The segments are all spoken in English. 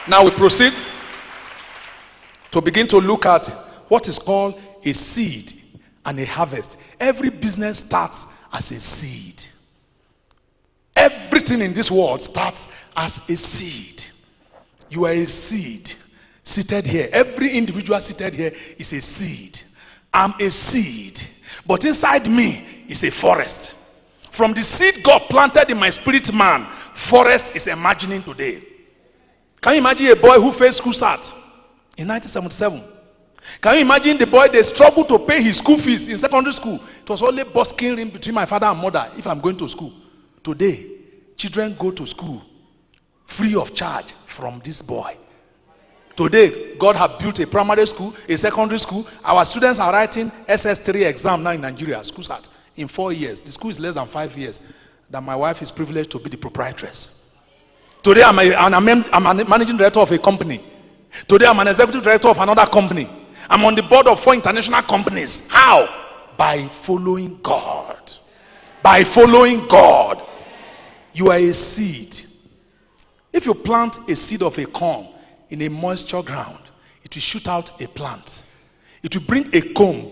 Now we proceed to begin to look at what is called a seed and a harvest. Every business starts as a seed. Everything in this world starts as a seed. You are a seed seated here. Every individual seated here is a seed. I'm a seed, but inside me is a forest. From the seed God planted in my spirit man, forest is emerging today. Can you imagine a boy who faced school start in 1977? Can you imagine the boy, they struggled to pay his school fees in secondary school? It was only busking in between my father and mother if I'm going to school. Today, children go to school free of charge from this boy. Today, God has built a primary school, a secondary school. Our students are writing SS3 exam now in Nigeria, school start, in 4 years. The school is less than 5 years. That my wife is privileged to be the proprietress. Today, I'm a managing director of a company. Today, I'm an executive director of another company. I'm on the board of 4 international companies. How? By following God. By following God. You are a seed. If you plant a seed of a corn in a moisture ground, it will shoot out a plant. It will bring a comb.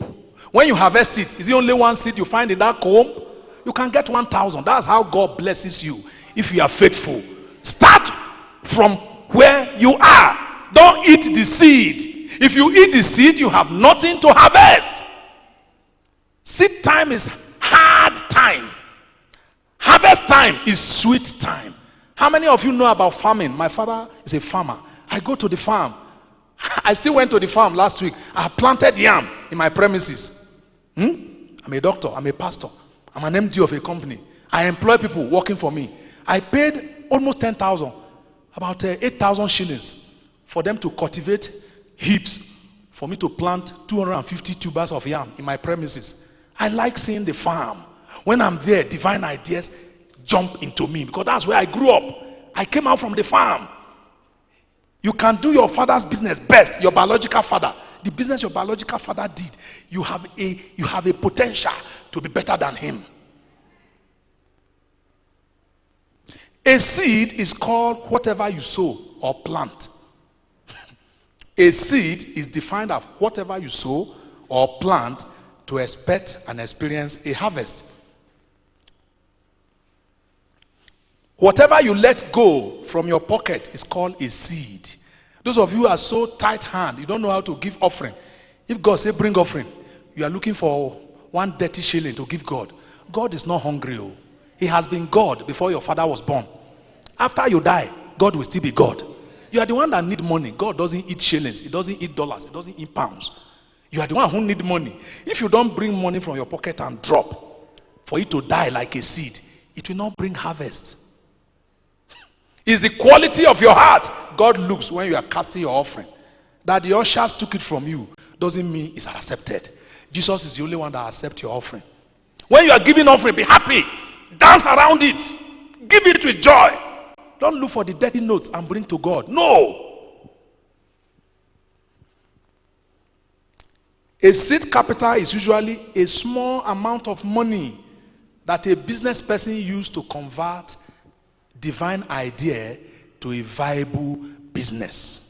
When you harvest it, is it only one seed you find in that comb? You can get 1,000. That's how God blesses you if you are faithful. Start from where you are. Don't eat the seed. If you eat the seed, you have nothing to harvest. Seed time is hard time. Harvest time is sweet time. How many of you know about farming? My father is a farmer. I go to the farm. I still went to the farm last week. I planted yam in my premises. I'm a doctor. I'm a pastor. I'm an MD of a company. I employ people working for me. I paid almost 10,000, about 8,000 shillings for them to cultivate heaps for me to plant 250 tubers of yam in my premises. I like seeing the farm. When I'm there, divine ideas jump into me because that's where I grew up. I came out from the farm. You can do your father's business best, your biological father. The business your biological father did, you have a potential to be better than him. A seed is called whatever you sow or plant. A seed is defined as whatever you sow or plant to expect and experience a harvest. Whatever you let go from your pocket is called a seed. Those of you who are so tight-handed, you don't know how to give offering. If God say bring offering, you are looking for 1 dirty shilling to give God. God is not hungry. Oh. He has been God before your father was born. After you die, God will still be God. You are the one that need money. God doesn't eat shillings. He doesn't eat dollars. He doesn't eat pounds. You are the one who need money. If you don't bring money from your pocket and drop for it to die like a seed, it will not bring harvest. It's the quality of your heart God looks when you are casting your offering. That the ushers took it from you doesn't mean it's accepted. Jesus is the only one that accepts your offering. When you are giving offering, be happy. Dance around it. Give it with joy. Don't look for the dirty notes and bring to God. No. A seed capital is usually a small amount of money that a business person uses to convert divine idea to a viable business.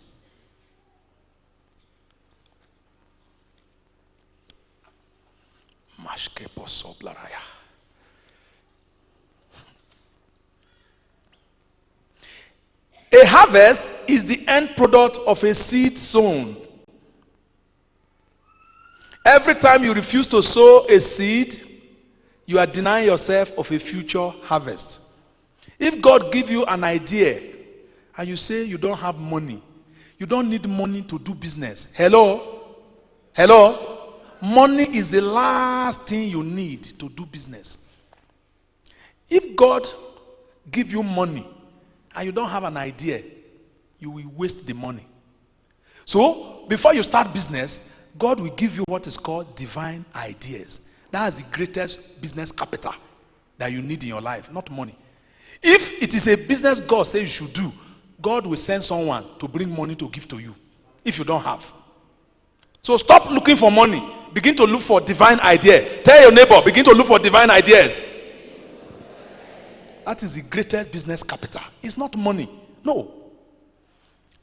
A harvest is the end product of a seed sown. Every time you refuse to sow a seed, you are denying yourself of a future harvest. If God gives you an idea and you say you don't have money, you don't need money to do business. Hello? Hello? Money is the last thing you need to do business. If God gives you money and you don't have an idea, you will waste the money. So, before you start business, God will give you what is called divine ideas. That is the greatest business capital that you need in your life, not money. If it is a business God says you should do, God will send someone to bring money to give to you if you don't have. So stop looking for money. Begin to look for divine idea. Tell your neighbor, begin to look for divine ideas. That is the greatest business capital. It's not money. No.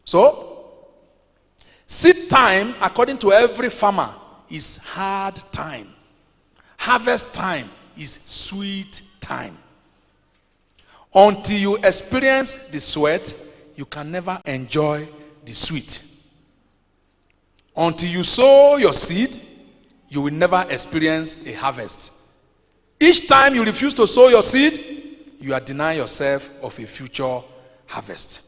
So, seed time, according to every farmer, is hard time. Harvest time is sweet time. Until you experience the sweat, you can never enjoy the sweet. Until you sow your seed, you will never experience a harvest. Each time you refuse to sow your seed, you are denying yourself of a future harvest.